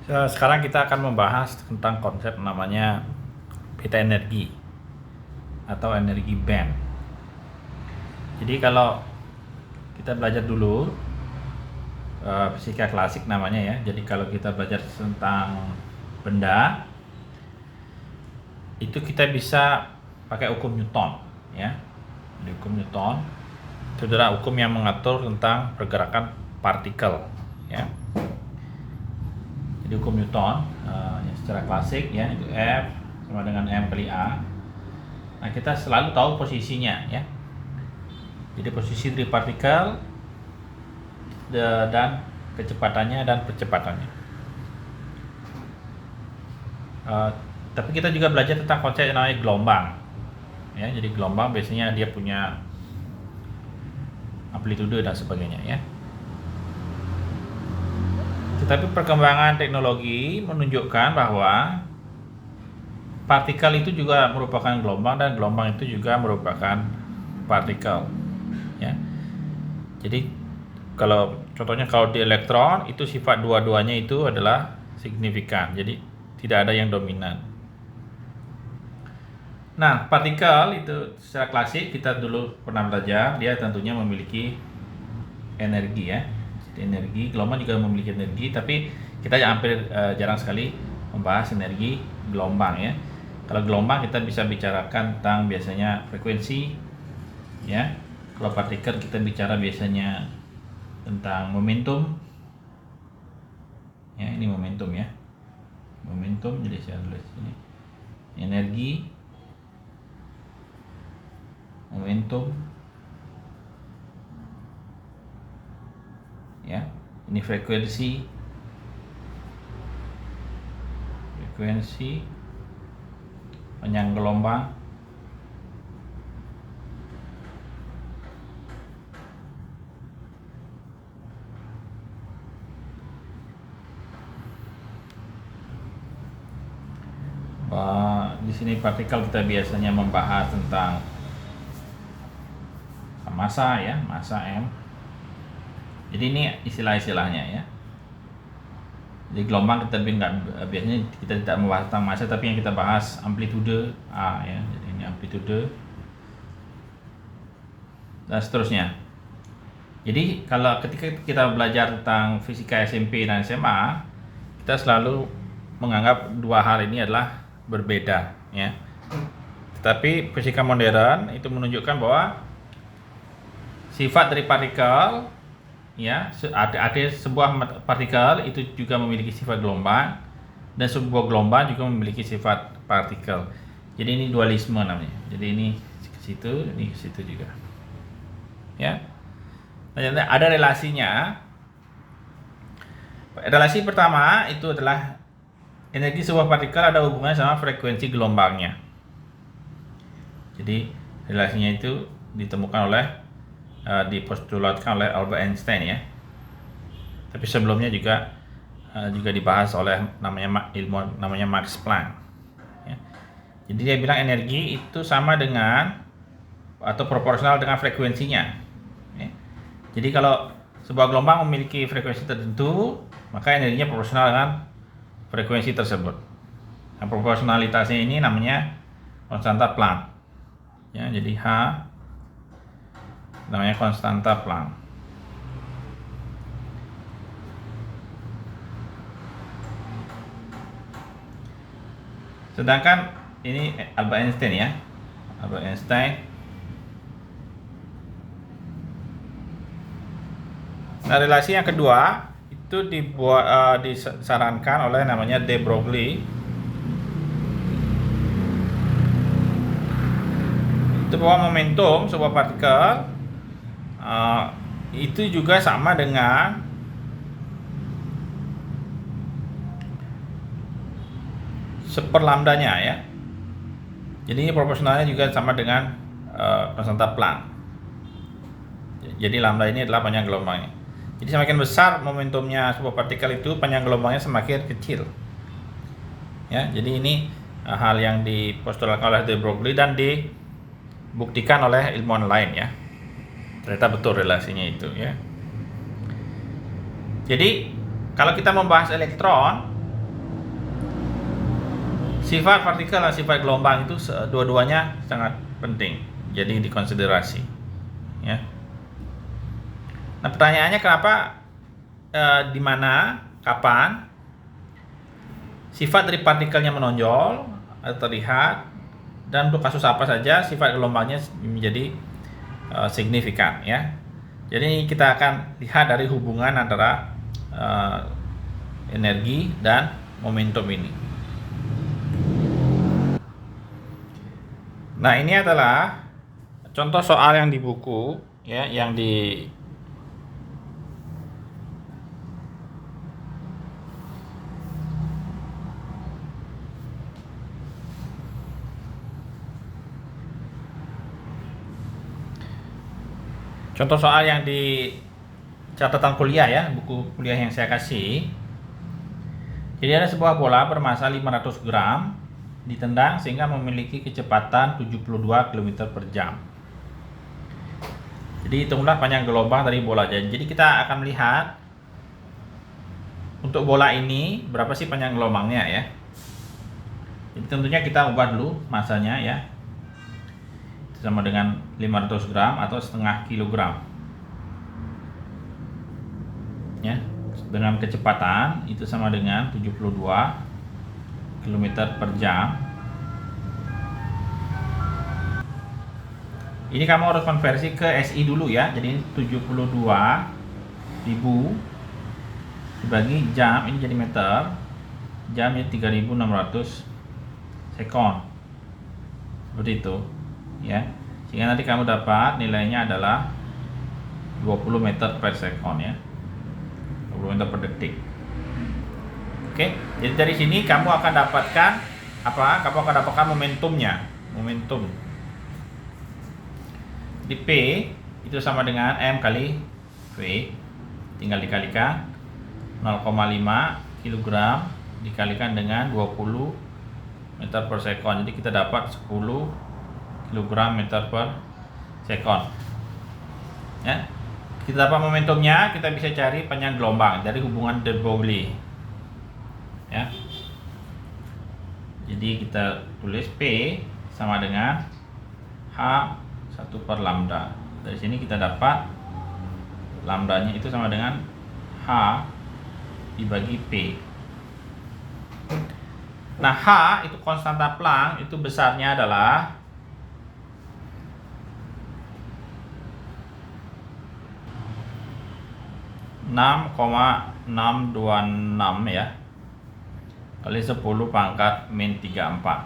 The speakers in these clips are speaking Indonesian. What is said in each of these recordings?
Sekarang kita akan membahas tentang konsep namanya beta energi atau energi band. Jadi kalau kita belajar dulu fisika klasik namanya ya. Jadi kalau kita belajar tentang benda itu kita bisa pakai hukum Newton ya. Jadi hukum Newton itu adalah hukum yang mengatur tentang pergerakan partikel ya. Jadi hukum Newton secara klasik ya, itu F sama dengan M kali A. Nah, kita selalu tahu posisinya ya. Jadi posisi dari partikel dan kecepatannya dan percepatannya. Tapi kita juga belajar tentang konsep yang namanya gelombang ya. Jadi gelombang biasanya dia punya amplitude dan sebagainya ya. Tetapi perkembangan teknologi menunjukkan bahwa partikel itu juga merupakan gelombang dan gelombang itu juga merupakan partikel ya. Jadi contohnya kalau di elektron itu sifat dua-duanya itu adalah signifikan. Jadi tidak ada yang dominan. Nah, partikel itu secara klasik kita dulu pernah belajar, dia tentunya memiliki energi ya. Energi, gelombang juga memiliki energi, tapi kita hampir jarang sekali membahas energi gelombang ya. Kalau gelombang kita bisa bicarakan tentang biasanya frekuensi ya. Kalau partikel kita bicara biasanya tentang momentum ya. Ini momentum ya, momentum. Jadi saya tulis ini energi, momentum ya. Ini frekuensi panjang gelombang, di sini partikel kita biasanya membahas tentang massa ya, massa M. Jadi ini istilah-istilahnya ya. Jadi gelombang biasanya kita tidak membahas tentang massa, tapi yang kita bahas amplitude A ya. Jadi ini amplitude dan seterusnya. Jadi kalau ketika kita belajar tentang fisika SMP dan SMA, kita selalu menganggap dua hal ini adalah berbeda ya. Tetapi fisika modern itu menunjukkan bahwa sifat dari partikel ya, ada sebuah partikel itu juga memiliki sifat gelombang dan sebuah gelombang juga memiliki sifat partikel. Jadi ini dualisme namanya. Jadi ini ke situ, ini ke situ juga. Ya. Nah, ada relasinya. Relasi pertama itu adalah energi sebuah partikel ada hubungannya sama frekuensi gelombangnya. Jadi relasinya itu ditemukan dipostulatkan oleh Albert Einstein ya. Tapi sebelumnya juga dibahas oleh ilmuwan namanya Max Planck. Ya. Jadi dia bilang energi itu sama dengan atau proporsional dengan frekuensinya. Ya. Jadi kalau sebuah gelombang memiliki frekuensi tertentu, maka energinya proporsional dengan frekuensi tersebut. Nah, proporsionalitasnya ini namanya konstanta Planck. Ya, jadi H namanya konstanta Planck. Sedangkan ini Albert Einstein ya. Albert Einstein. Nah, relasi yang kedua itu disarankan oleh namanya de Broglie. Itu bahwa momentum sebuah partikel itu juga sama dengan seperlambdanya ya. Jadi proporsionalnya juga sama dengan konstanta Planck. Jadi lambda ini adalah panjang gelombangnya. Jadi semakin besar momentumnya sebuah partikel itu, panjang gelombangnya semakin kecil. Ya, jadi ini hal yang dipostulatkan oleh de Broglie dan dibuktikan oleh ilmuwan lain ya. Ternyata betul relasinya itu ya. Jadi kalau kita membahas elektron Sifat partikel dan sifat gelombang itu dua-duanya sangat penting, jadi dikonsiderasi, ya. Nah, pertanyaannya kenapa, di mana, kapan sifat dari partikelnya menonjol atau terlihat, dan untuk kasus apa saja sifat gelombangnya menjadi signifikan, ya. Jadi kita akan lihat dari hubungan antara energi dan momentum ini. Nah, ini adalah contoh soal yang di buku, ya, yang di contoh soal yang di catatan kuliah, ya, buku kuliah yang saya kasih. Jadi ada sebuah bola bermassa 500 gram ditendang sehingga memiliki kecepatan 72 km per jam. Jadi hitunglah panjang gelombang dari bola. Jadi kita akan melihat untuk bola ini berapa sih panjang gelombangnya, ya. Jadi tentunya kita ubah dulu massanya, ya. Sama dengan 500 gram atau setengah kilogram, ya, dengan kecepatan itu sama dengan 72 km per jam. Ini kamu harus konversi ke SI dulu, ya. Jadi 72.000 dibagi jam, ini jadi meter, jam jadi 3.600 sekon, seperti itu, ya. Sehingga nanti kamu dapat nilainya adalah 20 meter per sekon, ya, 20 meter per detik. Oke, jadi dari sini kamu akan dapatkan apa? Kamu akan dapatkan momentumnya, momentum. Di P itu sama dengan M kali V, tinggal dikalikan 0,5 kg dikalikan dengan 20 meter per sekon. Jadi kita dapat 10 kg meter per sekon, ya. Kita dapat momentumnya, kita bisa cari panjang gelombang dari hubungan de Broglie, ya. Jadi kita tulis P sama dengan H1 per lambda. Dari sini kita dapat lambdanya itu sama dengan H dibagi P. Nah, H itu konstanta Planck, itu besarnya adalah 6,626, ya, kali 10 pangkat min 34.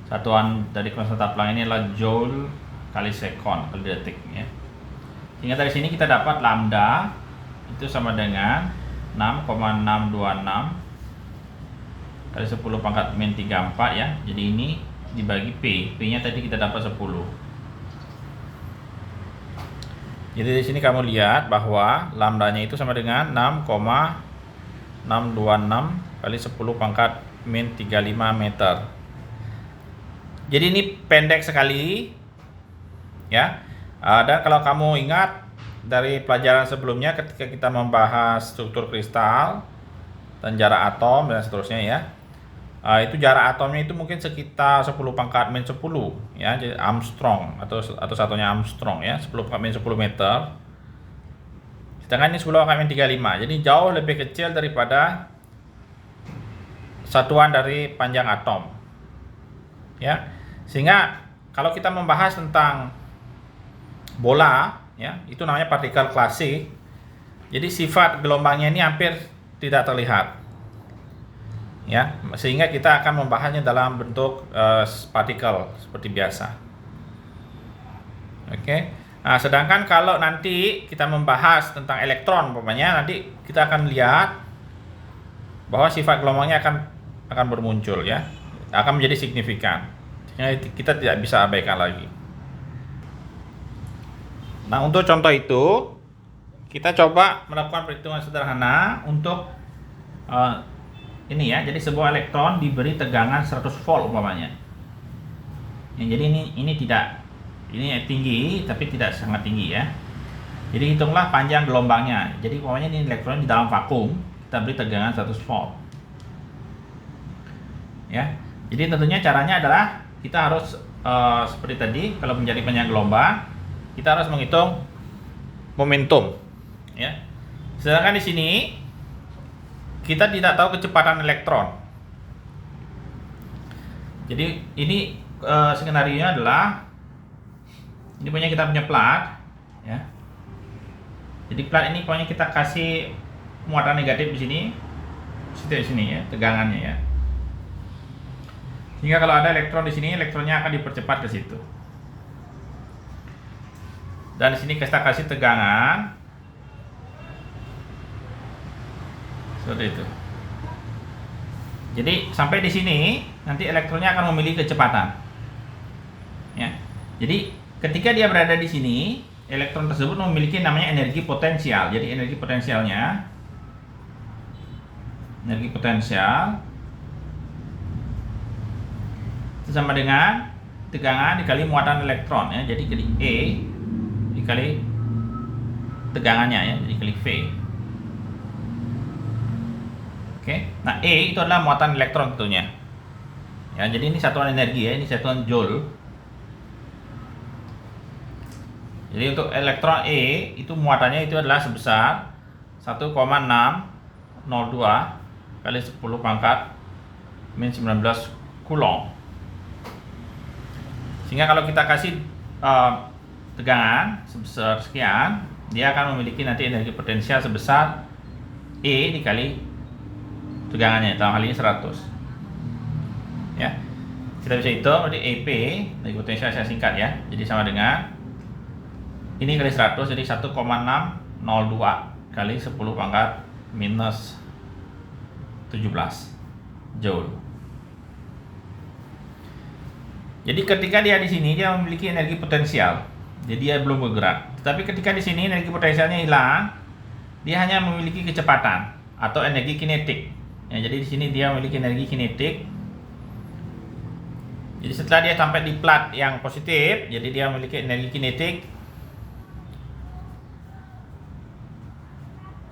Satuan dari konstanta Planck ini adalah joule kali sekon kali detik, ya. Sehingga dari sini kita dapat lambda itu sama dengan 6,626 kali 10 pangkat min 34, ya. Jadi ini dibagi P. P-nya tadi kita dapat 10. Jadi di sini kamu lihat bahwa lambdanya itu sama dengan 6,626 kali 10 pangkat min 35 meter. Jadi ini pendek sekali, ya. Dan kalau kamu ingat dari pelajaran sebelumnya ketika kita membahas struktur kristal dan jarak atom dan seterusnya, ya, itu jarak atomnya itu mungkin sekitar 10 pangkat min 10, ya, jadi Armstrong atau satunya Armstrong, ya, 10 pangkat min 10 meter. Sedangkan ini 10 pangkat min 35. Jadi jauh lebih kecil daripada satuan dari panjang atom, ya. Sehingga kalau kita membahas tentang bola, ya, itu namanya partikel klasik. Jadi sifat gelombangnya ini hampir tidak terlihat, ya, sehingga kita akan membahasnya dalam bentuk partikel seperti biasa. Oke. Nah, sedangkan kalau nanti kita membahas tentang elektron, umpamanya, nanti kita akan lihat bahwa sifat gelombangnya akan bermuncul, ya, akan menjadi signifikan. Sehingga kita tidak bisa abaikan lagi. Nah, untuk contoh itu kita coba melakukan perhitungan sederhana untuk ini, ya. Jadi sebuah elektron diberi tegangan 100 volt umpamanya. Ya, jadi ini tinggi tapi tidak sangat tinggi, ya. Jadi hitunglah panjang gelombangnya. Jadi umpamanya ini elektron di dalam vakum, kita beri tegangan 100 volt. ya. Jadi tentunya caranya adalah kita harus seperti tadi, kalau menjadi banyak gelombang, kita harus menghitung momentum, ya. Sedangkan di sini kita tidak tahu kecepatan elektron. Jadi ini skenario-nya adalah ini kita punya plat, ya. Jadi plat ini pokoknya kita kasih muatan negatif di sini, di sini ya, tegangannya ya. Sehingga kalau ada elektron di sini, elektronnya akan dipercepat ke situ. Dan di sini kita kasih tegangan seperti itu. Jadi sampai di sini nanti elektronnya akan memiliki kecepatan. Ya. Jadi ketika dia berada di sini, elektron tersebut memiliki namanya energi potensial. Jadi energi potensial itu sama dengan tegangan dikali muatan elektron, ya. Jadi E dikali tegangannya, ya, jadi kali V. Oke. Nah, E itu adalah muatan elektron tentunya. Ya, jadi ini satuan energi, ya, ini satuan joule. Jadi untuk elektron E itu muatannya itu adalah sebesar 1,602 kali 10 pangkat min 19 Coulomb. Sehingga kalau kita kasih tegangan sebesar sekian, dia akan memiliki nanti energi potensial sebesar E dikali tegangannya, dalam hal ini 100. Ya. Kita bisa hitung berarti EP, energi potensial saya singkat ya. Jadi sama dengan ini kali 100, jadi 1,602 kali 10 pangkat minus 17 joule. Jadi ketika dia di sini dia memiliki energi potensial, jadi dia belum bergerak. Tetapi ketika di sini energi potensialnya hilang, dia hanya memiliki kecepatan atau energi kinetik. Ya, jadi di sini dia memiliki energi kinetik. Jadi setelah dia sampai di plat yang positif, jadi dia memiliki energi kinetik.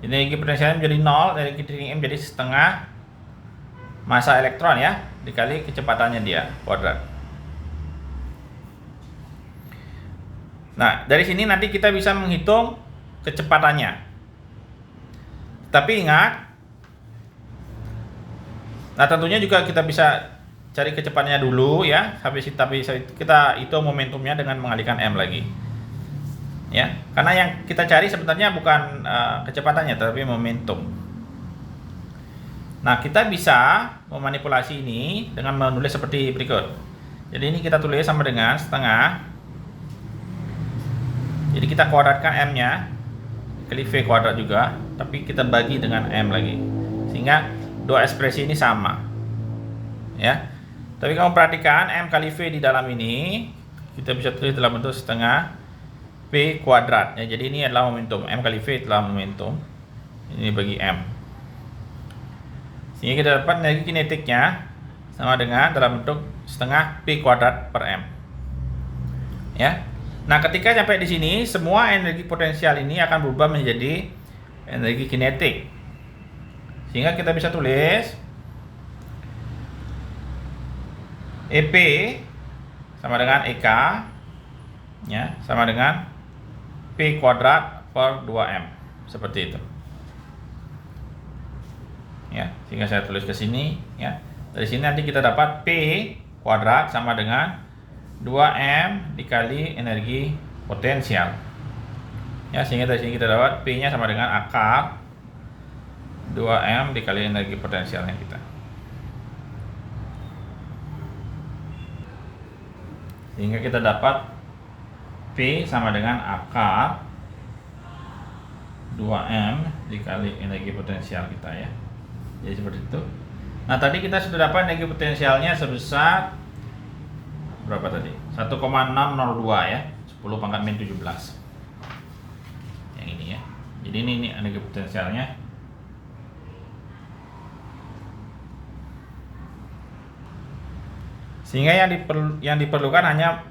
Energi potensialnya menjadi 0, energi kinetik menjadi setengah massa elektron, ya, dikali kecepatannya dia kuadrat. Nah, dari sini nanti kita bisa menghitung kecepatannya. Tapi ingat, nah tentunya juga kita bisa cari kecepatannya dulu, ya. Tapi kita hitung momentumnya dengan mengalihkan M lagi. Ya, karena yang kita cari sebenarnya bukan kecepatannya, tapi momentum. Nah, kita bisa memanipulasi ini dengan menulis seperti berikut. Jadi ini kita tulis sama dengan setengah. Jadi kita kuadratkan M-nya kali V kuadrat juga, tapi kita bagi dengan M lagi. Sehingga dua ekspresi ini sama. Ya. Tapi kamu perhatikan M kali V di dalam ini kita bisa tulis dalam bentuk setengah P kuadrat, ya. Jadi ini adalah momentum. M kali V adalah momentum. Ini bagi M. Sehingga kita dapat energi kinetiknya sama dengan dalam bentuk setengah P kuadrat per M. Ya. Nah, ketika sampai di sini, semua energi potensial ini akan berubah menjadi energi kinetik. Sehingga kita bisa tulis EP sama dengan EK, ya, sama dengan P kuadrat per 2M. Seperti itu. Ya, sehingga saya tulis ke sini, ya. Dari sini nanti kita dapat P kuadrat sama dengan 2M dikali energi potensial. Ya, sehingga dari sini kita dapat P-nya sama dengan akar 2M dikali energi potensialnya kita. Sehingga kita dapat P sama dengan akar 2M dikali energi potensial kita, ya. Jadi seperti itu. Nah, tadi kita sudah dapat energi potensialnya sebesar berapa tadi? 1,602, ya. 10 pangkat min 17. Yang ini, ya. Jadi ini energi potensialnya. Sehingga yang diperlukan hanya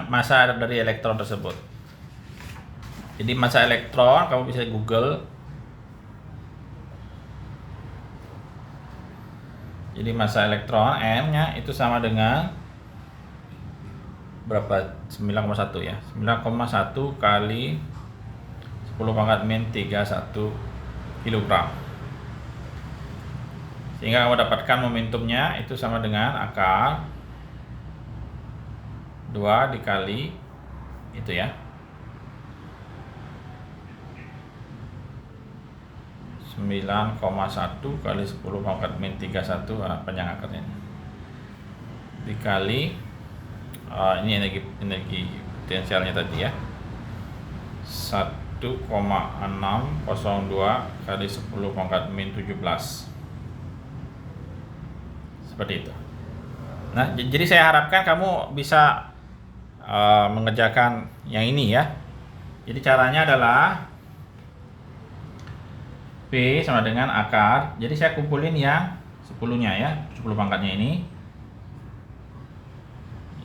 massa dari elektron tersebut. Jadi massa elektron kamu bisa Google. Jadi massa elektron M-nya itu sama dengan berapa? 9,1 ya. 9,1 kali 10 pangkat min 31 kg. Sehingga kamu dapatkan momentumnya itu sama dengan akar 2 dikali itu ya. 9,1 kali 10 pangkat min 31 panjang akarnya dikali ini energi potensialnya tadi ya, 1,602 kali 10 pangkat min 17, seperti itu. Nah, jadi saya harapkan kamu bisa mengerjakan yang ini ya. Jadi caranya adalah P sama dengan akar. Jadi saya kumpulin yang 10-nya ya, 10 pangkatnya ini.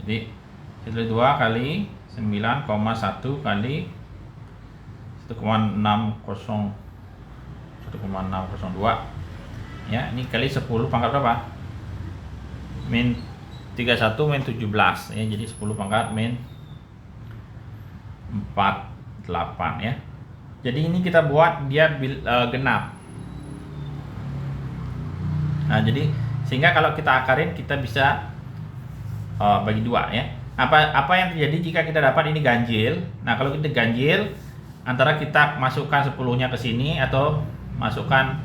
Jadi itu 2 kali 9,1 kali 1,602 ya, ini kali 10 pangkat berapa? Min 31 min 17 ya, jadi 10 pangkat min 48 ya. Jadi ini kita buat dia genap. Nah, jadi sehingga kalau kita akarin kita bisa bagi 2 ya. Apa yang terjadi jika kita dapat ini ganjil? Nah, kalau kita ganjil antara kita masukkan 10-nya ke sini atau masukkan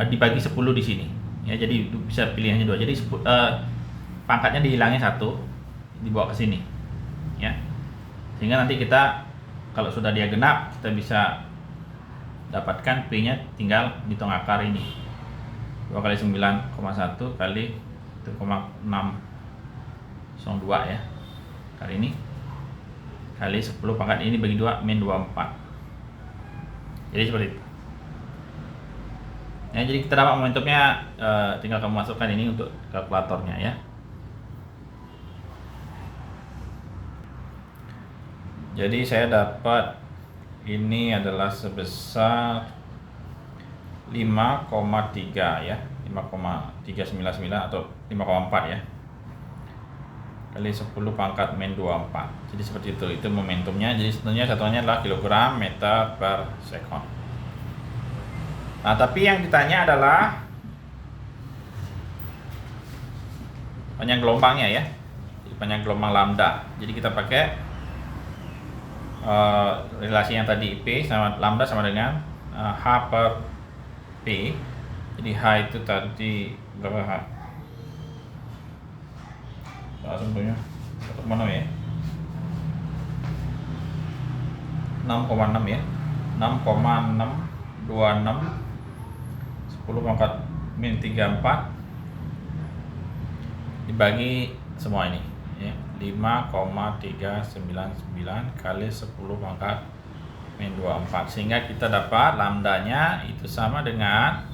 dibagi 10 di sini. Ya, jadi bisa pilihannya 2. Jadi pangkatnya dihilangin 1, dibawa ke sini. Ya. Sehingga nanti kita kalau sudah dia genap, kita bisa dapatkan P-nya tinggal hitung akar ini. 2 kali 9,1 kali 1,602 ya. Kali ini kali 10 pangkat ini bagi 2 min 24. Jadi seperti itu. Ya, jadi kita dapat momentumnya, tinggal kamu masukkan ini untuk kalkulatornya ya. Jadi saya dapat ini adalah sebesar 5,3 ya, 5,399 atau 5,4 ya, kali 10 pangkat min 24. Jadi seperti itu momentumnya. Jadi sebenarnya satuannya adalah kilogram meter per sekon. Nah, tapi yang ditanya adalah panjang gelombangnya ya. Jadi panjang gelombang lambda. Jadi kita pakai relasi yang tadi P sama lambda sama dengan H per P. Jadi H itu tadi berapa H? Sebetulnya 1,6 ya, 6,6 ya, 6,626 10 pangkat min 34 dibagi semua ini ya, 5,399 kali 10 pangkat min 24, sehingga kita dapat lambdanya itu sama dengan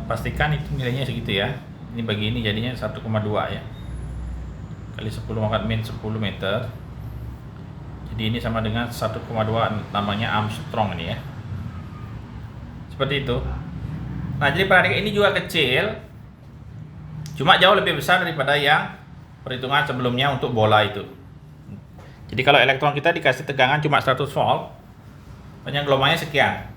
pastikan itu nilainya segitu ya. Ini bagi ini jadinya 1,2 ya, kali 10 pangkat min 10 meter. Jadi ini sama dengan 1,2, namanya Armstrong ini ya. Seperti itu. Nah, jadi perhatikan ini juga kecil, cuma jauh lebih besar daripada yang perhitungan sebelumnya untuk bola itu. Jadi kalau elektron kita dikasih tegangan cuma 100 volt, panjang gelombangnya sekian.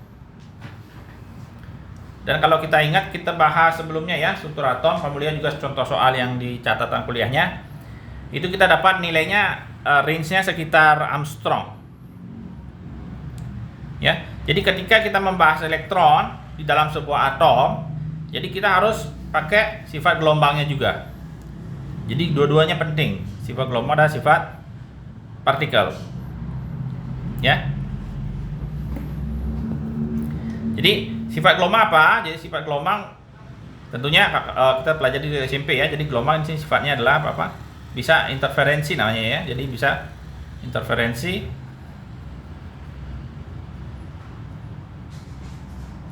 Dan kalau kita ingat, kita bahas sebelumnya ya, struktur atom, kemudian juga contoh soal yang di catatan kuliahnya, itu kita dapat nilainya range-nya sekitar Armstrong. Ya, jadi ketika kita membahas elektron di dalam sebuah atom, jadi kita harus pakai sifat gelombangnya juga. Jadi dua-duanya penting, sifat gelombang dan sifat partikel. Ya. Jadi sifat gelombang apa? Jadi sifat gelombang tentunya kita pelajari di SMP ya. Jadi gelombang ini sifatnya adalah apa? Bisa interferensi namanya ya. Jadi bisa interferensi.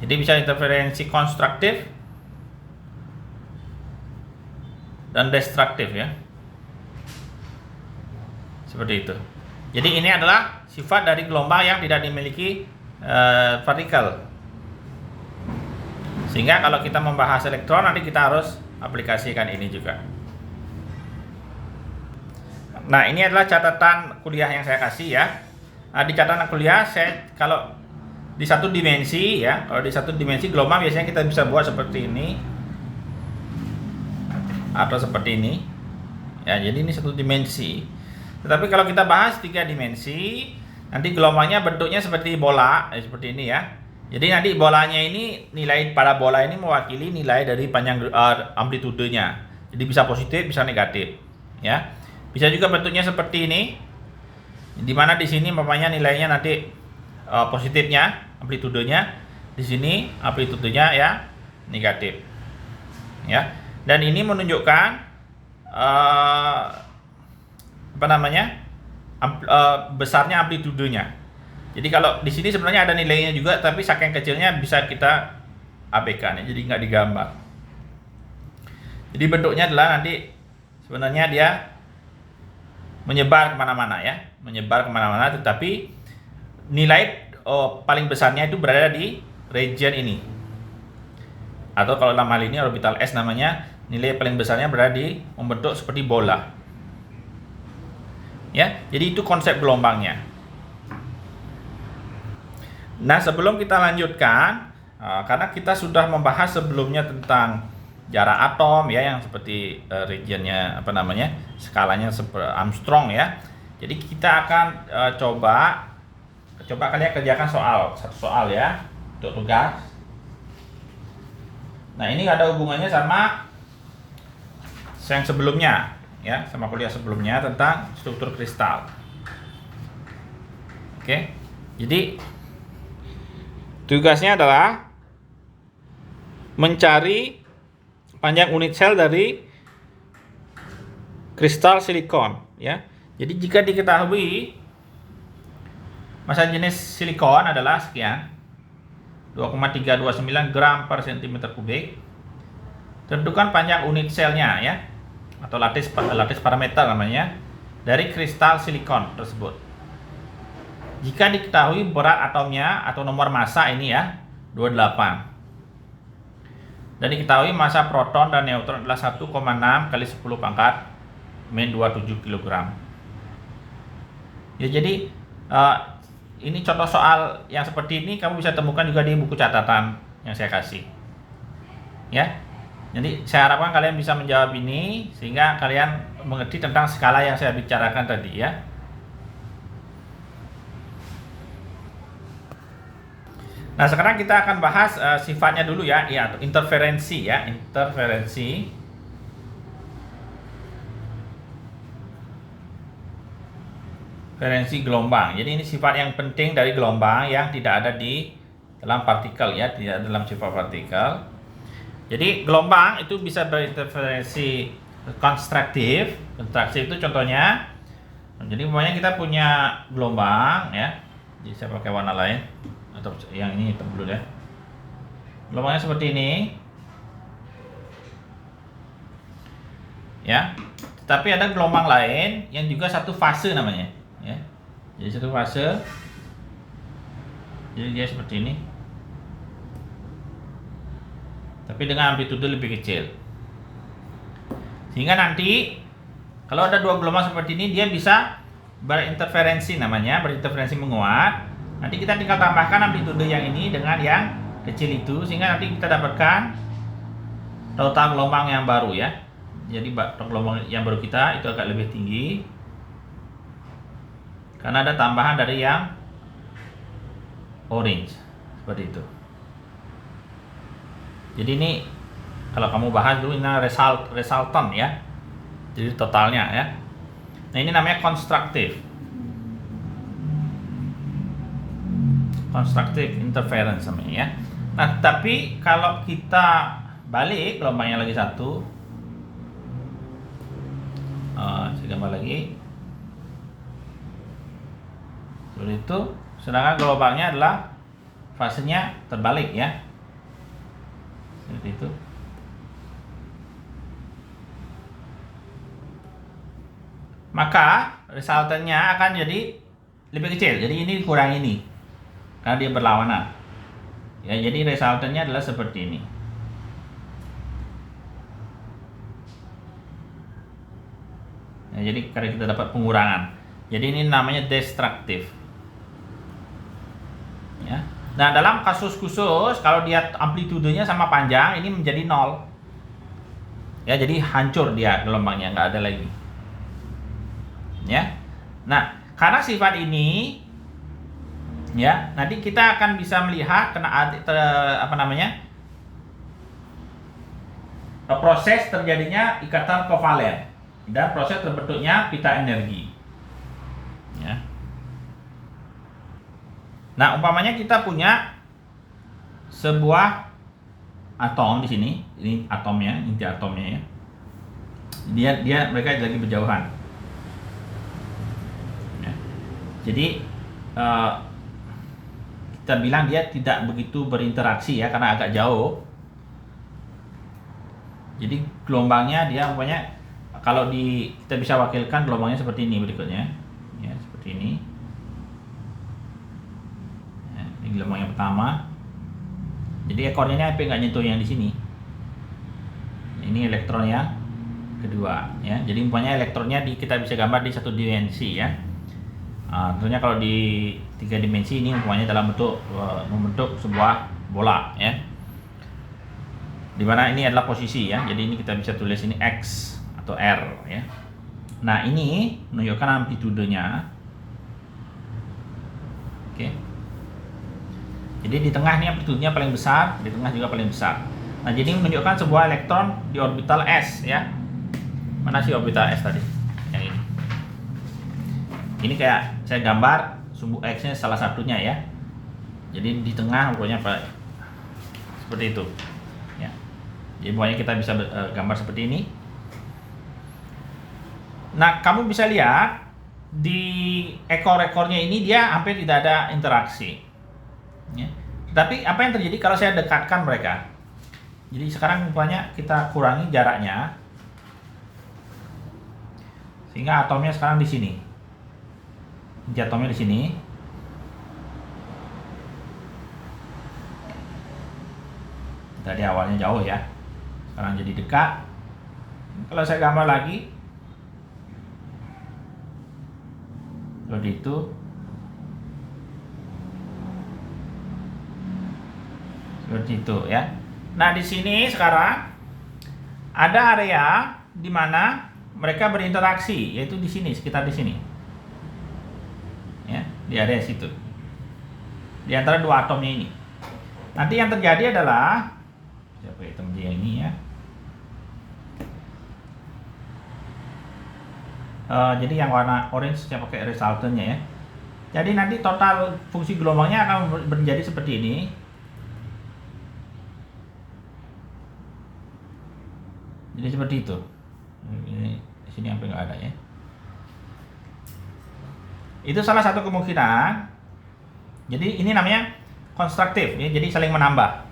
Jadi bisa interferensi konstruktif dan destruktif ya. Seperti itu. Jadi ini adalah sifat dari gelombang yang tidak dimiliki partikel. Sehingga kalau kita membahas elektron, nanti kita harus aplikasikan ini juga. Nah, ini adalah catatan kuliah yang saya kasih ya. Nah, di catatan kuliah kalau di satu dimensi ya, kalau di satu dimensi gelombang biasanya kita bisa buat seperti ini atau seperti ini. Ya, jadi ini satu dimensi. Tetapi kalau kita bahas 3 dimensi, nanti gelombangnya bentuknya seperti bola, seperti ini ya. Jadi nanti bolanya ini, nilai parabola ini mewakili nilai dari panjang amplitudenya. Jadi bisa positif, bisa negatif, ya. Bisa juga bentuknya seperti ini, di mana di sini umpamanya nilainya nanti positifnya, amplitudenya, di sini amplitudenya ya negatif, ya. Dan ini menunjukkan besarnya amplitudenya. Jadi kalau di sini sebenarnya ada nilainya juga, tapi saking kecilnya bisa kita abaikan ya, jadi nggak digambar. Jadi bentuknya adalah nanti sebenarnya dia menyebar kemana-mana ya, menyebar kemana-mana, tetapi nilai paling besarnya itu berada di region ini. Atau kalau dalam hal ini orbital S namanya, nilai paling besarnya berada di membentuk seperti bola. Ya, jadi itu konsep gelombangnya. Nah, sebelum kita lanjutkan, karena kita sudah membahas sebelumnya tentang jarak atom ya, yang seperti regionnya skalanya seperti Armstrong ya. Jadi kita akan coba kalian kerjakan satu soal ya, untuk tugas. Nah, ini ada hubungannya sama yang sebelumnya ya, sama kuliah sebelumnya tentang struktur kristal. Oke. Jadi tugasnya adalah mencari panjang unit sel dari kristal silikon ya. Jadi jika diketahui massa jenis silikon adalah sekian, 2,329 gram per cm kubik, tentukan panjang unit selnya ya, atau lattice parameter namanya, dari kristal silikon tersebut. Jika diketahui berat atomnya atau nomor massa ini ya, 28. Dan diketahui massa proton dan neutron adalah 1,6 kali 10 pangkat min 27 kg. Ya, jadi ini contoh soal yang seperti ini kamu bisa temukan juga di buku catatan yang saya kasih. Ya. Jadi saya harapkan kalian bisa menjawab ini sehingga kalian mengerti tentang skala yang saya bicarakan tadi ya. Nah, sekarang kita akan bahas sifatnya dulu ya, atau interferensi ya, interferensi. Interferensi gelombang. Jadi ini sifat yang penting dari gelombang yang tidak ada di dalam partikel ya, tidak dalam sifat partikel. Jadi gelombang itu bisa berinterferensi konstruktif. Konstruktif itu contohnya. Jadi umpamanya kita punya gelombang ya. Jadi saya pakai warna lain. Atau yang ini hitam dulu ya. Gelombangnya seperti ini ya, tapi ada gelombang lain yang juga satu fase namanya ya. Jadi satu fase, jadi dia seperti ini tapi dengan amplitude lebih kecil, sehingga nanti kalau ada dua gelombang seperti ini dia bisa berinterferensi namanya, berinterferensi menguat. Nanti kita tinggal tambahkan amplitude yang ini dengan yang kecil itu, sehingga nanti kita dapatkan total gelombang yang baru ya. Jadi gelombang yang baru kita itu agak lebih tinggi karena ada tambahan dari yang orange seperti itu. Jadi ini kalau kamu bahas dulu ini resultant ya. Jadi totalnya ya. Nah, ini namanya konstruktif. Constructive interference namanya ya. Nah, tapi kalau kita balik gelombangnya lagi satu, saya gambar lagi seperti itu, sedangkan gelombangnya adalah fasenya terbalik ya, seperti itu. Maka resultannya akan jadi lebih kecil, jadi ini kurang ini karena dia berlawanan ya. Jadi resultannya adalah seperti ini. jadi karena kita dapat pengurangan. Jadi ini namanya destruktif. Ya. Nah, dalam kasus khusus kalau dia amplitudenya sama panjang, ini menjadi 0. Ya, jadi hancur dia gelombangnya, nggak ada lagi. Ya. Nah, karena sifat ini, ya, nanti kita akan bisa melihat proses terjadinya ikatan kovalen dan proses terbentuknya pita energi. Ya. Nah, umpamanya kita punya sebuah atom di sini, ini atomnya, inti atomnya ya. Mereka lagi berjauhan. Ya. Jadi kita bilang dia tidak begitu berinteraksi ya, karena agak jauh. Jadi gelombangnya dia umpamanya kalau kita bisa wakilkan gelombangnya seperti ini berikutnya. Ya, seperti ini. Ya, ini gelombang yang pertama. Jadi ekornya ini nggak nyentuh yang di sini. Ini elektron yang kedua ya. Jadi umpamanya elektronnya kita bisa gambar di satu dimensi ya. Tentunya kalau di 3 dimensi ini umpamanya dalam bentuk membentuk sebuah bola ya. Dimana ini adalah posisi ya, jadi ini kita bisa tulis ini X atau R ya. Nah, ini menunjukkan amplitudenya. Oke. Jadi di tengah ini amplitudenya paling besar, di tengah juga paling besar. Nah, jadi menunjukkan sebuah elektron di orbital S ya. Mana sih orbital S tadi? Yang ini. Ini kayak saya gambar sumbu X-nya salah satunya ya. Jadi di tengah pokoknya seperti itu. Ya. Jadi pokoknya kita bisa gambar seperti ini. Nah, kamu bisa lihat di ekor-ekornya ini dia hampir tidak ada interaksi. Ya. Tapi apa yang terjadi kalau saya dekatkan mereka? Jadi sekarang umpamanya kita kurangi jaraknya, sehingga atomnya sekarang di sini. Inti atomnya di sini. Tadi awalnya jauh ya, sekarang jadi dekat. Kalau saya gambar lagi seperti itu, seperti itu ya. Nah, di sini sekarang ada area di mana mereka berinteraksi, yaitu di sini, sekitar di sini ya, di area situ, di antara dua atomnya ini. Nanti yang terjadi adalah siapa hitam dia ini ya. Jadi yang warna orange saya pakai resultantnya ya. Jadi nanti total fungsi gelombangnya akan menjadi seperti ini. Jadi seperti itu. Ini di sini hampir nggak ada ya. Itu salah satu kemungkinan. Jadi ini namanya konstruktif ya, jadi saling menambah.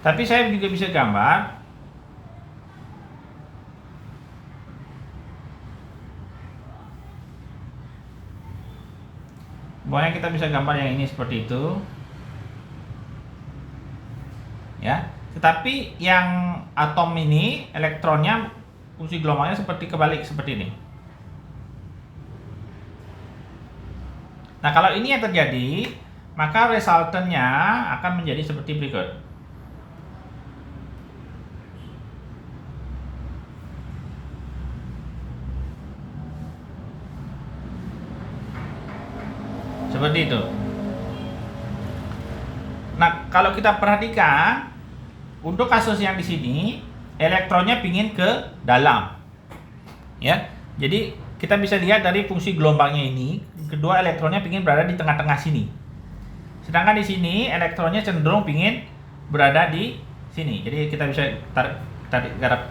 Tapi saya juga bisa gambar pokoknya kita bisa gambar yang ini seperti itu ya. Tetapi yang atom ini elektronnya fungsi gelombangnya seperti kebalik seperti ini. Nah, kalau ini yang terjadi, maka resultantnya akan menjadi seperti berikut. Seperti itu. Nah, kalau kita perhatikan, untuk kasus yang di sini, elektronnya pingin ke dalam. Ya. Jadi, kita bisa lihat dari fungsi gelombangnya ini, kedua elektronnya pingin berada di tengah-tengah sini. Sedangkan di sini elektronnya cenderung pingin berada di sini. Jadi kita bisa tarik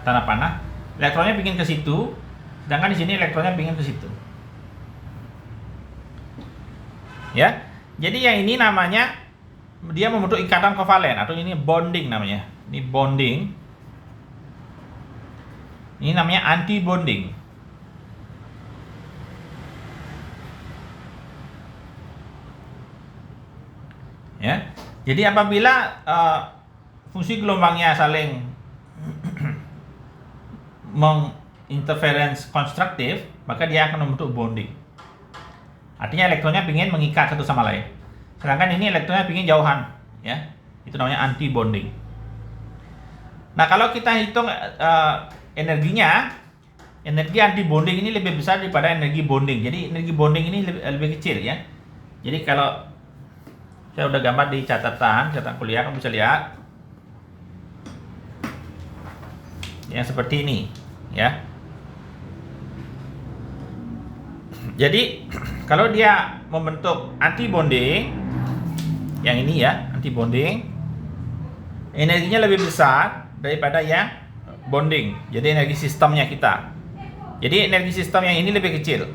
tanda panah. Elektronnya pingin ke situ, sedangkan di sini elektronnya pingin ke situ. Ya. Jadi yang ini namanya dia membentuk ikatan kovalen atau ini bonding namanya. Ini bonding. Ini namanya anti bonding. Ya. Jadi apabila fungsi gelombangnya saling interference konstruktif, maka dia akan membentuk bonding. Artinya elektronnya ingin mengikat satu sama lain. Sedangkan ini elektronnya ingin jauhan, ya. Itu namanya anti bonding. Nah, kalau kita hitung energinya, energi anti bonding ini lebih besar daripada energi bonding. Jadi energi bonding ini lebih kecil, ya. Jadi kalau saya udah gambar di catatan kuliah, kamu bisa lihat yang seperti ini, ya. Jadi kalau dia membentuk anti bonding, yang ini ya, anti bonding, energinya lebih besar daripada yang bonding. Jadi energi sistemnya kita. Jadi energi sistem yang ini lebih kecil.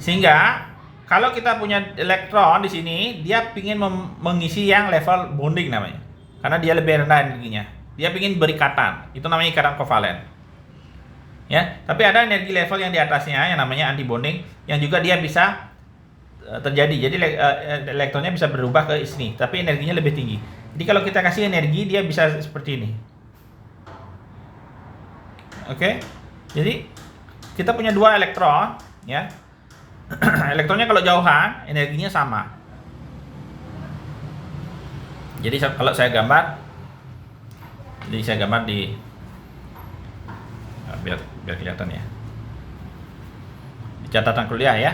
Sehingga kalau kita punya elektron di sini, dia ingin mengisi yang level bonding namanya. Karena dia lebih rendah energinya. Dia ingin berikatan. Itu namanya ikatan kovalen. Ya, tapi ada energi level yang di atasnya yang namanya anti bonding yang juga dia bisa terjadi. Jadi elektronnya bisa berubah ke sini, tapi energinya lebih tinggi. Jadi kalau kita kasih energi, dia bisa seperti ini. Oke. Jadi kita punya dua elektron, ya. Elektronnya kalau jauhan, energinya sama. Jadi kalau saya gambar, di biar kelihatan ya, di catatan kuliah ya.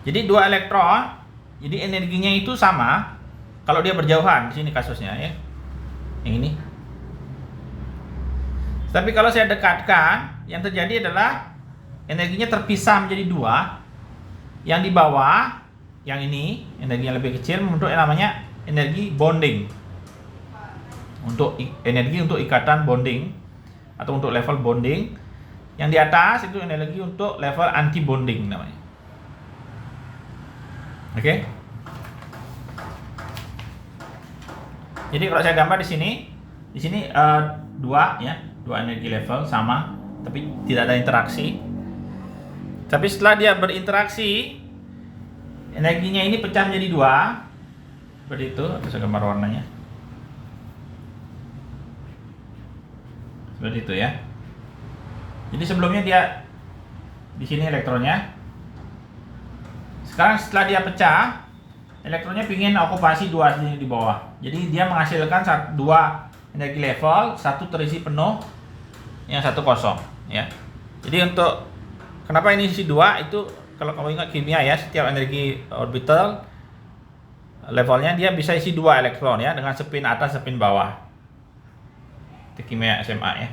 Jadi dua elektron, jadi energinya itu sama kalau dia berjauhan. Di sini kasusnya ya, yang ini. Tapi kalau saya dekatkan, yang terjadi adalah energinya terpisah menjadi dua. Yang di bawah, yang ini energinya lebih kecil, membentuk yang namanya energi bonding. Energi untuk ikatan bonding atau untuk level bonding. Yang di atas itu energi untuk level anti bonding namanya. Oke. Jadi kalau saya gambar di sini dua energi level sama, tapi tidak ada interaksi. Tapi setelah dia berinteraksi, energinya ini pecah menjadi dua, seperti itu. Atau saya gambar warnanya, seperti itu ya. Jadi sebelumnya dia di sini elektronnya. Sekarang setelah dia pecah, elektronnya ingin okupasi dua sini di bawah. Jadi dia menghasilkan dua energi level, satu terisi penuh, yang satu kosong, ya. Jadi untuk kenapa ini isi dua itu, kalau kamu ingat kimia ya, setiap energi orbital levelnya dia bisa isi dua elektron ya, dengan spin atas spin bawah. Itu kimia SMA ya.